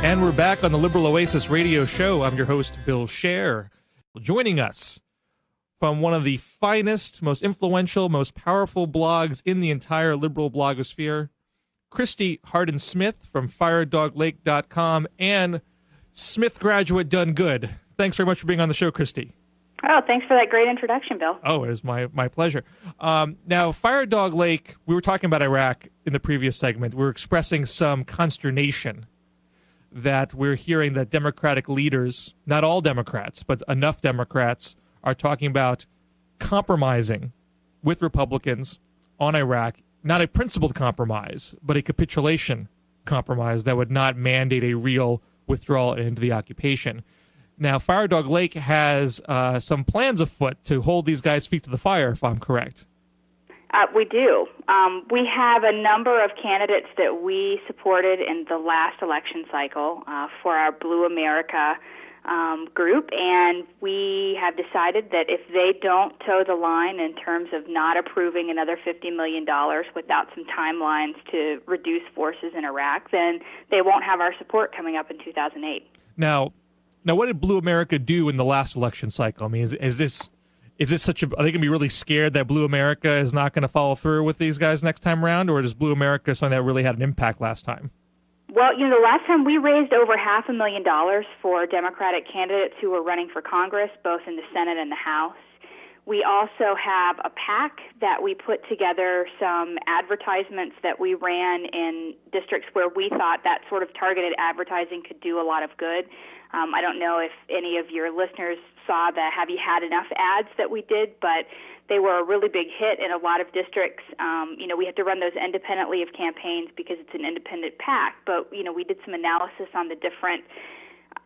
And we're back on the Liberal Oasis radio show. I'm your host, Bill Scher. Joining us from one of the finest, most influential, most powerful blogs in the entire liberal blogosphere, Christy Hardin Smith from FireDogLake.com and Smith graduate done good. Thanks very much for being on the show, Christy. Oh, thanks for that great introduction, Bill. Oh, it is my pleasure. Now, FireDogLake, we were talking about Iraq in the previous segment. We were expressing some consternation that we're hearing that Democratic leaders, not all Democrats, but enough Democrats, are talking about compromising with Republicans on Iraq, not a principled compromise, but a capitulation compromise that would not mandate a real withdrawal into the occupation. Now, FireDogLake has some plans afoot to hold these guys' feet to the fire, if I'm correct. We do. We have a number of candidates that we supported in the last election cycle for our Blue America group, and we have decided that if they don't toe the line in terms of not approving another $50 million without some timelines to reduce forces in Iraq, then they won't have our support coming up in 2008. Now, what did Blue America do in the last election cycle? I mean, is this such a? Are they going to be really scared that Blue America is not going to follow through with these guys next time around, or is Blue America something that really had an impact last time? Well, the last time we raised over $500,000 for Democratic candidates who were running for Congress, both in the Senate and the House. We also have a PAC that we put together some advertisements that we ran in districts where we thought that sort of targeted advertising could do a lot of good. I don't know if any of your listeners saw the Have You Had Enough ads that we did, but they were a really big hit in a lot of districts. We have to run those independently of campaigns because it's an independent PAC, but, we did some analysis on the different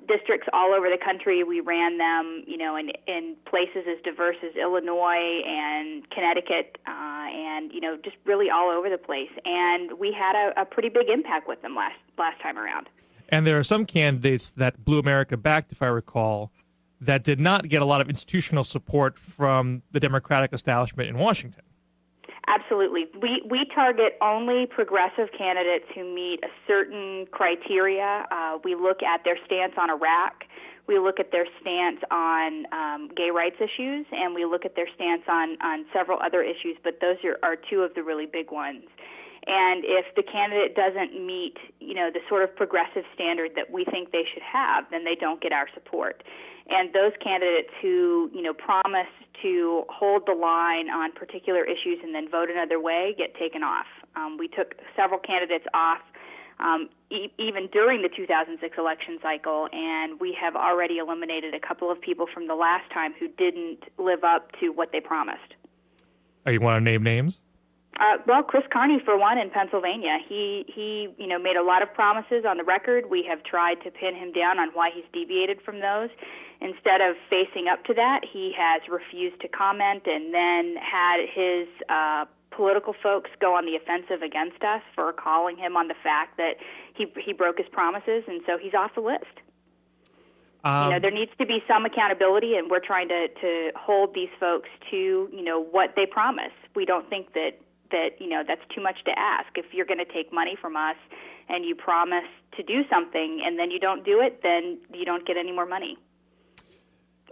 districts all over the country. We ran them, in places as diverse as Illinois and Connecticut, and just really all over the place. And we had a pretty big impact with them last time around. And there are some candidates that Blue America backed, if I recall, that did not get a lot of institutional support from the Democratic establishment in Washington. Absolutely. We target only progressive candidates who meet a certain criteria. We look at their stance on Iraq. We look at their stance on gay rights issues, and we look at their stance on several other issues, but those are two of the really big ones. And if the candidate doesn't meet, the sort of progressive standard that we think they should have, then they don't get our support. And those candidates who, promise to hold the line on particular issues and then vote another way get taken off. We took several candidates off even during the 2006 election cycle, and we have already eliminated a couple of people from the last time who didn't live up to what they promised. Oh, you want to name names? Well, Chris Carney, for one, in Pennsylvania. He made a lot of promises on the record. We have tried to pin him down on why he's deviated from those. Instead of facing up to that, he has refused to comment and then had his political folks go on the offensive against us for calling him on the fact that he broke his promises, and so he's off the list. There needs to be some accountability, and we're trying to hold these folks to, what they promise. We don't think that that's too much to ask. If you're going to take money from us and you promise to do something and then you don't do it, then you don't get any more money.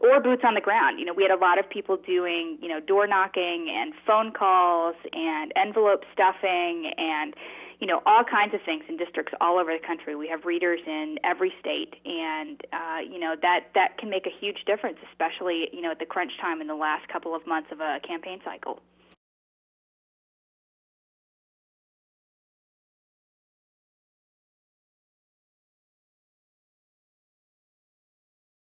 Or boots on the ground. We had a lot of people doing, door knocking and phone calls and envelope stuffing and, all kinds of things in districts all over the country. We have readers in every state, and, that can make a huge difference, especially, at the crunch time in the last couple of months of a campaign cycle.